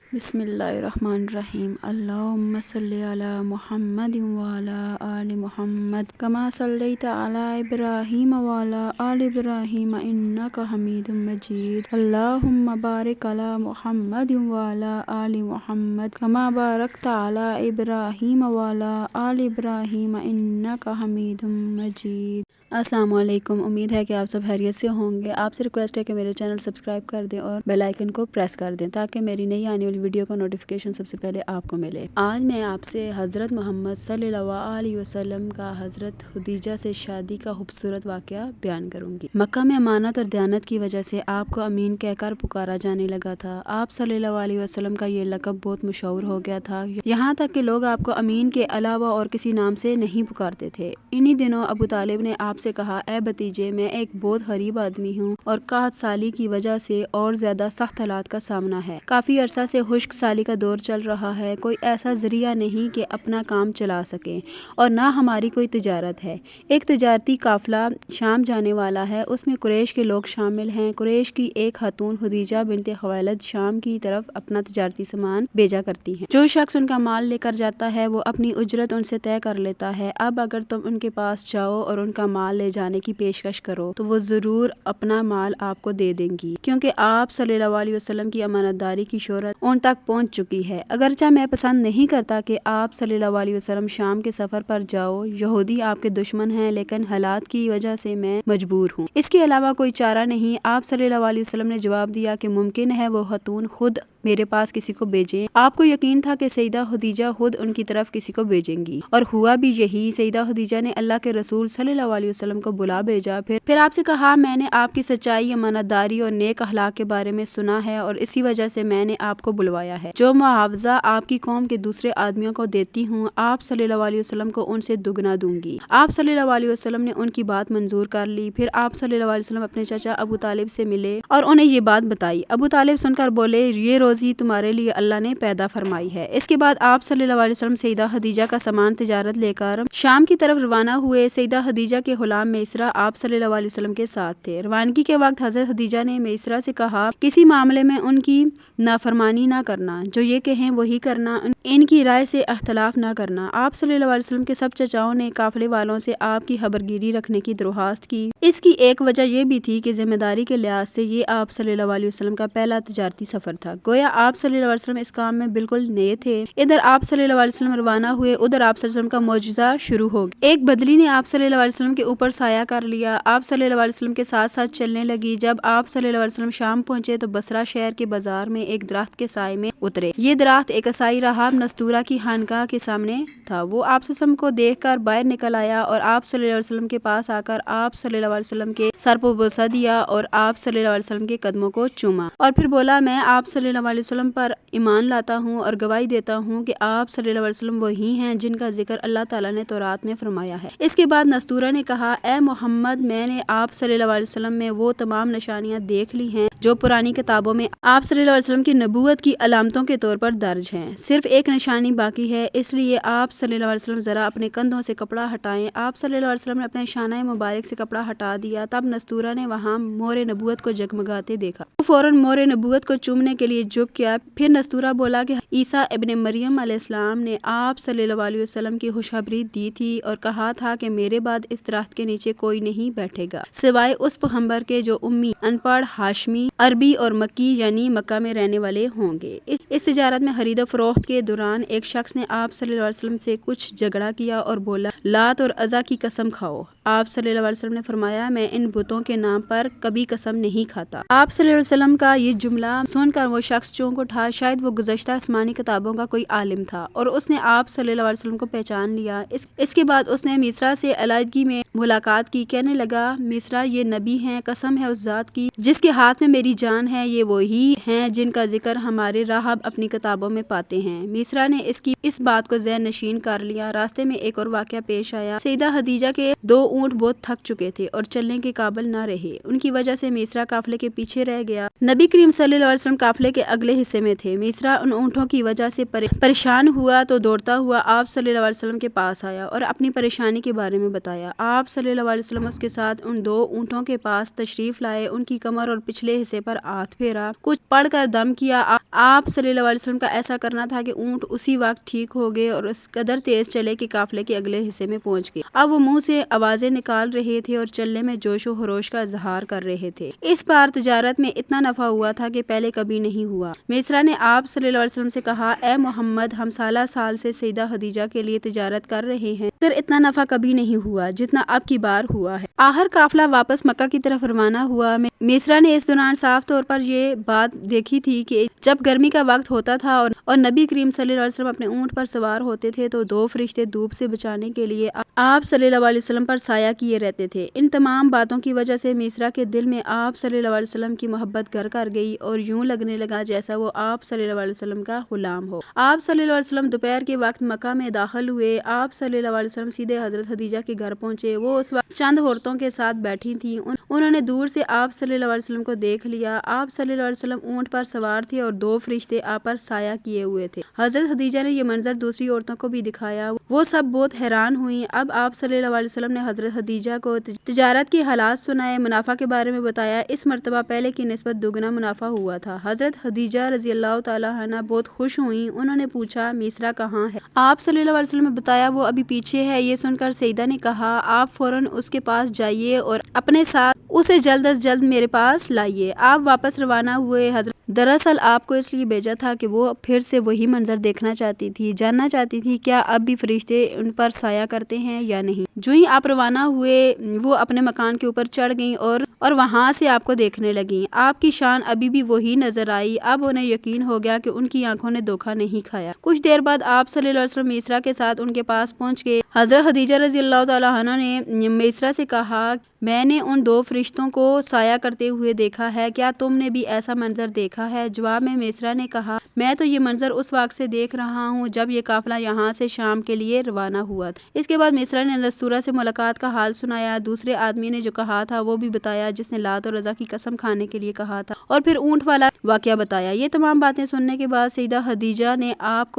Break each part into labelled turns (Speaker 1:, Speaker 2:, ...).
Speaker 1: बिस्मिल्लाहिर्रहमानिर्रहीम। अल्लाहुम्मा सल्लि अला मुहम्मद व अला आलि मुहम्मद कमा सल्लैता अला इब्राहीम व अला आलि इब्राहीम इन्नका हमीदुम मजीद। अल्लाहुम्मा बारिक अला मुहम्मद व अला आलि मुहम्मद कमा बारकता अला इब्राहीम व अला आलि इब्राहीम इन्नका हमीदुम मजीद। अस्सलाम वालेकुम। उम्मीद है कि आप सब खैरियत से होंगे। आपसे रिक्वेस्ट है कि मेरे चैनल सब्सक्राइब कर दें और बेल आइकन को प्रेस कर दें ताकि मेरी नई आने वाली वीडियो का नोटिफिकेशन सबसे पहले आपको मिले। आज मैं आपसे हज़रत मोहम्मद सल्लल्लाहु अलैहि वसल्लम का हज़रत खुदीजा से शादी का खूबसूरत वाक़या बयान करूंगी। मक्का में अमानत और दयानत की वजह से आपको अमीन कहकर पुकारा जाने लगा था। आप सल्लल्लाहु अलैहि वसल्लम का ये लक़ब बहुत मशहूर हो गया था, यहाँ तक कि लोग आपको अमीन के अलावा और किसी नाम से नहीं पुकारते थे। इन्हीं दिनों अबू तालिब ने आपसे कहा, ए भतीजे, मैं एक बहुत गरीब आदमी हूँ और कहत साली की वजह से और ज्यादा सख्त हालात का सामना है। काफी अरसा से खुश्क साली का दौर चल रहा है। कोई ऐसा जरिया नहीं कि अपना काम चला सके और ना हमारी कोई तिजारत है। एक तिजारती काफिला शाम जाने वाला है, उसमें कुरैश के लोग शामिल हैं। कुरैश की एक खातून खुदीजा बिन्ते खुवैलिद शाम की तरफ अपना तिजारती सामान भेजा करती हैं। जो शख्स उनका माल लेकर जाता है वो अपनी उजरत उनसे तय कर लेता है। अब अगर तुम उनके पास जाओ और उनका माल ले जाने की पेशकश करो तो वो जरूर अपना माल आपको दे देंगी, क्योंकि आप सल्लल्लाहु अलैहि वसल्लम की अमानतदारी की शोहरत उन तक पहुंच चुकी है। अगरचा मैं पसंद नहीं करता कि आप सल्लल्लाहु अलैहि वसल्लम शाम के सफर पर जाओ। यहूदी आपके दुश्मन हैं, लेकिन हालात की वजह से मैं मजबूर हूँ। इसके अलावा कोई चारा नहीं। आप सल्लल्लाहु अलैहि वसल्लम ने जवाब दिया कि मुमकिन है वो खातून खुद मेरे पास किसी को भेजें। आपको यकीन था कि सईदा खुदीजा खुद उनकी तरफ किसी को भेजेंगी और हुआ भी यही। सईदा खुदीजा ने अल्लाह के रसूल सल्लल्लाहु अलैहि वसल्लम को बुला भेजा। फिर आपसे कहा, मैंने आपकी सच्चाई, अमानतदारी और नेक अखलाक के बारे में सुना है और इसी वजह से मैंने आपको बुलवाया है। जो मुआवजा आपकी कौम के दूसरे आदमियों को देती हूँ, आप सल्लल्लाहु अलैहि वसल्लम को उनसे दुगना दूंगी। आप सल्लल्लाहु अलैहि वसल्लम ने उनकी बात मंजूर कर ली। फिर आप सल्लल्लाहु अलैहि वसल्लम अपने चाचा अबू तालिब से मिले और उन्हें ये बात बताई। अबू तालिब सुनकर बोले, ये रोजी तुम्हारे लिए अल्लाह ने पैदा फरमाई है। इसके बाद आप सल्लल्लाहु अलैहि वसल्लम सईदा खदीजा का सामान तिजारत लेकर शाम की तरफ रवाना हुए। सईदा खदीजा के गुलाम मैसरा आप सल्लल्लाहु अलैहि वसल्लम के साथ थे। रवानगी के वक्त हजरत खदीजा ने मैसरा से कहा, किसी मामले में उनकी नाफरमानी ना करना, जो ये कहें वही करना, इनकी राय से अख्तलाफ ना करना। आप सल्लल्लाहु अलैहि वसल्लम के सब चचाओं ने काफिले वालों से आपकी खबरगिरी रखने की दरख्वास्त की। इसकी एक वजह यह भी थी कि जिम्मेदारी के लिहाज से ये आप सल्लल्लाहु अलैहि वसल्लम का पहला तिजारती सफर था। गोया आप सल्लल्लाहु अलैहि वसल्लम इस काम में बिल्कुल नए थे। इधर आप सल्लल्लाहु अलैहि वसल्लम रवाना हुए, उधर आप सल्लल्लाहु अलैहि वसल्लम का मौजज़ा शुरू हो गया। एक बदली ने आप सल्लल्लाहु अलैहि वसल्लम के ऊपर साया कर लिया। आप सल्लल्लाहु अलैहि वसल्लम के साथ साथ चलने लगी। जब आप सल्लल्लाहु अलैहि वसल्लम शाम पहुंचे तो बसरा शहर के बाजार में एक दरख्त के साए में उतरे। ये दरख्त एक ईसाई राहब नस्तूरा की खानकाह के सामने था। वो आप सल्लल्लाहु अलैहि वसल्लम को देखकर बाहर निकल आया और आप सल्लल्लाहु अलैहि वसल्लम के पास आकर आप सल्लल्लाहु अलैहि वसल्लम के सर पर बोसा दिया और आप सल्लल्लाहु अलैहि वसल्लम के कदमों को चूमा और फिर बोला, मैं आप सल्लल्लाहु अलैहि वसल्लम पर ईमान लाता हूँ और गवाही देता हूँ कि आप सल्लल्लाहु अलैहि वसल्लम वही हैं जिनका जिक्र अल्लाह ताला ने तौरात में फरमाया है। इसके बाद नस्तूरा ने कहा, ए मोहम्मद, मैंने आप सल्लल्लाहु अलैहि वसल्लम में वो तमाम निशानियाँ देख ली हैं जो पुरानी किताबों में आप सल्लल्लाहु अलैहि वसल्लम की नबूवत की अलामतों के तौर पर दर्ज हैं। सिर्फ एक निशानी बाकी है, इसलिए आप सल्लल्लाहु अलैहि वसल्लम जरा अपने कंधों से कपड़ा हटाएं। आप सल्लल्लाहु अलैहि वसल्लम ने अपने शाना मुबारक से कपड़ा हटा दिया। तब नस्तूरा ने वहाँ मोरे नबूवत को जगमगाते देखा। वो फौरन मोरे नबूवत को चूमने के लिए झुक गया। फिर नस्तूरा बोला कि ईसा इब्ने मरियम अलैहिस्सलाम ने आप सल्लल्लाहु अलैहि वसल्लम की खुशखबरी दी थी और कहा था कि मेरे बाद इस दरख्त के नीचे कोई नहीं बैठेगा सिवाय उस पैगंबर के जो उम्मी, अनपढ़, हाशमी, अरबी और मक्की यानी मक्का में रहने वाले होंगे। इस तिजारत में खरीद फरोख्त के दौरान एक शख्स ने आप सल्लल्लाहु अलैहि वसल्लम से कुछ झगड़ा किया और बोला, लात और अज़ा की कसम खाओ। आप सल्लल्लाहु अलैहि वसल्लम ने फरमाया, मैं इन बुतों के नाम पर कभी कसम नहीं खाता। आप सल्लल्लाहु अलैहि वसल्लम का ये जुमला सुनकर वो शख्स चौंक उठा। शायद वो गुज़श्ता आसमानी किताबों का कोई आलिम था और उसने आप सल्लल्लाहु अलैहि वसल्लम को पहचान लिया। इसके बाद उसने मिस्रा से अलायदगी में मुलाकात की। कहने लगा, मिस्रा, ये नबी हैं, कसम है उस जात की जिसके हाथ में मेरी जान है, ये वही हैं जिनका जिक्र हमारे राहब अपनी किताबों में पाते हैं। मिस्रा ने इस बात को ज़हन नशीन कर लिया। रास्ते में एक और वाक़या पेश आया। सईदा खदीजा के दो اونٹ بہت تھک چکے تھے اور چلنے کے قابل نہ رہے، ان کی وجہ سے میسرا قافلے کے پیچھے رہ گیا۔ نبی کریم صلی اللہ علیہ وسلم قافلے کے اگلے حصے میں تھے۔ میسرا ان اونٹوں کی وجہ سے پریشان ہوا تو دوڑتا ہوا آپ صلی اللہ علیہ وسلم کے پاس آیا اور اپنی پریشانی کے بارے میں بتایا۔ آپ صلی اللہ علیہ وسلم اس کے ساتھ ان 2 اونٹوں کے پاس تشریف لائے، ان کی کمر اور پچھلے حصے پر ہاتھ پھیرا، کچھ پڑھ کر دم کیا۔ آپ صلی اللہ علیہ وسلم کا ایسا کرنا تھا کہ اونٹ اسی وقت ٹھیک ہو گئے اور اس قدر تیز چلے کہ قافلے کے اگلے حصے میں پہنچ گئے۔ اب وہ منہ سے آوازیں نکال رہے تھے اور چلنے میں جوش و خروش کا اظہار کر رہے تھے۔ اس بار تجارت میں اتنا نفع ہوا تھا کہ پہلے کبھی نہیں ہوا۔ میسرا نے آپ صلی اللہ علیہ وسلم سے کہا، اے محمد، ہم سالہ سال سے سیدہ خدیجہ کے لیے تجارت کر رہے ہیں، مگر اتنا نفع کبھی نہیں ہوا جتنا اب کی بار ہوا ہے۔ آخر قافلہ واپس مکہ کی طرف روانہ ہوا۔ میسرا نے اس دوران صاف طور پر یہ بات دیکھی تھی کہ جب گرمی کا وقت ہوتا تھا اور نبی کریم صلی اللہ علیہ وسلم اپنے اونٹ پر سوار ہوتے تھے تو 2 فرشتے دھوپ سے بچانے کے لیے آپ صلی اللہ علیہ وسلم پر سایہ کیے رہتے تھے۔ ان تمام باتوں کی وجہ سے میسرا کے دل میں آپ صلی اللہ علیہ وسلم کی محبت گھر کر گئی اور یوں لگنے لگا جیسا وہ آپ صلی اللہ علیہ وسلم کا غلام ہو۔ آپ صلی اللہ علیہ وسلم دوپہر کے وقت مکہ میں داخل ہوئے۔ آپ صلی اللہ علیہ وسلم سیدھے حضرت خدیجہ کے گھر پہنچے۔ وہ اس وقت چند عورتوں کے ساتھ بیٹھی تھیں۔ انہوں نے دور سے آپ صلی اللہ علیہ وسلم کو دیکھ لیا۔ آپ صلی اللہ علیہ وسلم اونٹ پر سوار تھے اور 2 فرشتے آپ پر سایہ کیے ہوئے تھے۔ حضرت خدیجہ نے یہ منظر دوسری عورتوں کو بھی دکھایا، وہ سب بہت حیران ہوئیں۔ اب آپ صلی اللہ علیہ وسلم نے حضرت خدیجہ کو تجارت کے حالات سنائے، منافع کے بارے میں بتایا۔ اس مرتبہ پہلے کی نسبت دگنا منافع ہوا تھا۔ حضرت خدیجہ رضی اللہ تعالیٰ عنہا بہت خوش ہوئیں۔ انہوں نے پوچھا، میسرا کہاں ہے؟ آپ صلی اللہ علیہ وسلم نے بتایا، وہ ابھی پیچھے ہے۔ یہ سن کر سیدہ نے کہا، آپ فوراً اس کے پاس جائیے اور اپنے ساتھ اسے جلد از جلد میرے پاس لائیے۔ آپ واپس روانہ ہوئے۔ حضرت دراصل آپ کو اس لیے بھیجا تھا کہ وہ پھر سے وہی منظر دیکھنا چاہتی تھی، جاننا چاہتی تھی کیا اب بھی فرشتے ان پر سایہ کرتے ہیں یا نہیں۔ جو ہی آپ روانہ ہوئے وہ اپنے مکان کے اوپر چڑھ گئیں اور وہاں سے آپ کو دیکھنے لگیں۔ آپ کی شان ابھی بھی وہی نظر آئی۔ اب انہیں یقین ہو گیا کہ ان کی آنکھوں نے دھوکہ نہیں کھایا۔ کچھ دیر بعد آپ صلی اللہ علیہ وسلم میسرا کے ساتھ ان کے پاس پہنچ گئے۔ حضرت خدیجہ رضی اللہ تعالیٰ عنہ نے میسرا سے کہا، میں نے ان 2 فرشتوں کو سایہ کرتے ہوئے دیکھا ہے، کیا تم نے بھی ایسا منظر دیکھا ہے؟ جواب میں میسرا نے کہا، میں تو یہ منظر اس وقت سے دیکھ رہا ہوں جب یہ قافلہ یہاں سے شام کے لیے روانہ ہوا تھا۔ اس کے بعد میسرا نے دستورہ سے ملاقات کا حال سنایا۔ دوسرے آدمی نے جو کہا تھا وہ بھی بتایا جس نے لات اور عزا کی قسم کھانے کے لیے کہا تھا، اور پھر اونٹ والا واقعہ بتایا۔ یہ تمام باتیں سننے کے بعد سیدہ خدیجہ نے آپ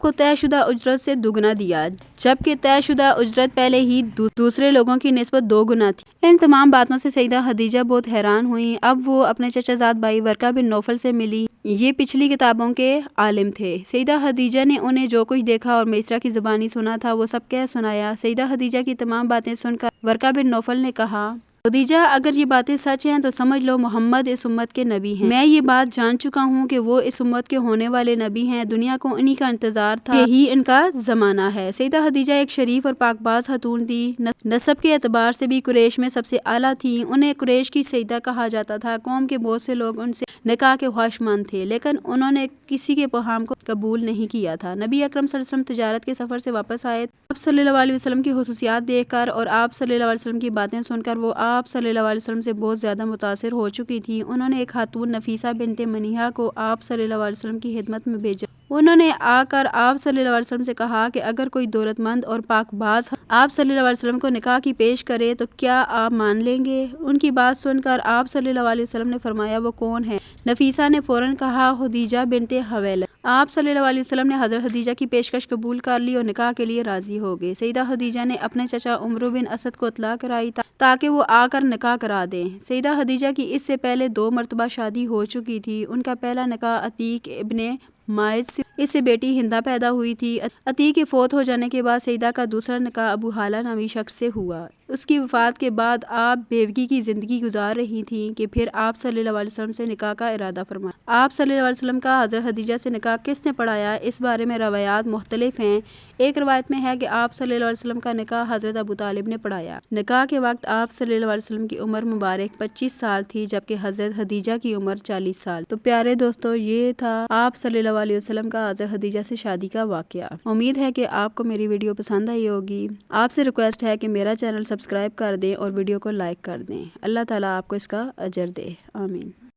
Speaker 1: کو طے شدہ اجرت سے دگنا دیا، جبکہ طے شدہ اجرت پہلے ہی دوسرے لوگوں کی نسبت 2 گنا تھی۔ ان تمام باتوں سے سیدہ خدیجہ بہت حیران ہوئیں۔ اب وہ اپنے چچا زاد بھائی ورقہ بن نوفل سے ملی۔ یہ پچھلی کتابوں کے عالم تھے۔ سیدہ خدیجہ نے انہیں جو کچھ دیکھا اور میسرا کی زبانی سنا تھا وہ سب کہہ سنایا۔ سیدہ خدیجہ کی تمام باتیں سن کر ورقہ بن نوفل نے کہا، خدیجہ، اگر یہ باتیں سچ ہیں تو سمجھ لو محمد اس امت کے نبی ہیں۔ میں یہ بات جان چکا ہوں کہ وہ اس امت کے ہونے والے نبی ہیں۔ دنیا کو انہی کا انتظار تھا، یہی ان کا زمانہ ہے۔ سیدہ خدیجہ ایک شریف اور پاک باز خاتون تھی۔ نسب کے اعتبار سے بھی قریش میں سب سے اعلیٰ تھیں۔ انہیں قریش کی سیدہ کہا جاتا تھا۔ قوم کے بہت سے لوگ ان سے نکاح کے خواہشمند تھے، لیکن انہوں نے کسی کے پیغام کو قبول نہیں کیا تھا۔ نبی اکرم صلی اللہ علیہ وسلم تجارت کے سفر سے واپس آئے۔ آپ صلی اللہ علیہ وسلم کی خصوصیات دیکھ کر اور آپ صلی اللہ علیہ وسلم کی باتیں سن کر وہ آپ صلی اللہ علیہ وسلم سے بہت زیادہ متاثر ہو چکی تھی۔ انہوں نے ایک خاتون نفیسہ بنت منیحہ کو آپ صلی اللہ علیہ وسلم کی خدمت میں بھیجا۔ انہوں نے آ کر آپ صلی اللہ علیہ وسلم سے کہا کہ اگر کوئی دولت مند اور پاک باز آپ صلی اللہ علیہ وسلم کو نکاح کی پیش کرے تو کیا آپ مان لیں گے؟ ان کی بات سن کر آپ صلی اللہ علیہ وسلم نے فرمایا، وہ کون ہے؟ نفیسہ نے فوراً کہا، خدیجہ بنت خویلد۔ آپ صلی اللہ علیہ وسلم نے حضرت خدیجہ کی پیشکش قبول کر لی اور نکاح کے لیے راضی ہو گئے۔ سیدہ خدیجہ نے اپنے چچا عمرو بن اسد کو اطلاع کرائی تاکہ وہ آ کر نکاح کرا دیں۔ سیدہ خدیجہ کی اس سے پہلے 2 مرتبہ شادی ہو چکی تھی۔ ان کا پہلا نکاح عتیق ابن مائز سے، اس سے بیٹی ہندہ پیدا ہوئی تھی۔ عتیق کے فوت ہو جانے کے بعد سیدہ کا دوسرا نکاح ابو حالہ نامی شخص سے ہوا۔ اس کی وفات کے بعد آپ بیوگی کی زندگی گزار رہی تھیں کہ پھر آپ صلی اللہ علیہ وسلم سے نکاح کا ارادہ فرمایا۔ آپ صلی اللہ علیہ وسلم کا حضرت خدیجہ سے نکاح کس نے پڑھایا، اس بارے میں روایات مختلف ہیں۔ ایک روایت میں ہے کہ آپ صلی اللہ علیہ وسلم کا نکاح حضرت ابو طالب نے پڑھایا۔ نکاح کے وقت آپ صلی اللہ علیہ وسلم کی عمر مبارک 25 سال تھی، جبکہ حضرت خدیجہ کی عمر 40 سال۔ تو پیارے دوستو، یہ تھا آپ صلی اللہ علیہ وسلم کا حضرت خدیجہ سے شادی کا واقعہ۔ امید ہے کہ آپ کو میری ویڈیو پسند آئی ہوگی۔ آپ سے ریکویسٹ ہے کہ میرا چینل سبسکرائب کر دیں اور ویڈیو کو لائک کر دیں۔ اللہ تعالیٰ آپ کو اس کا اجر دے، آمین۔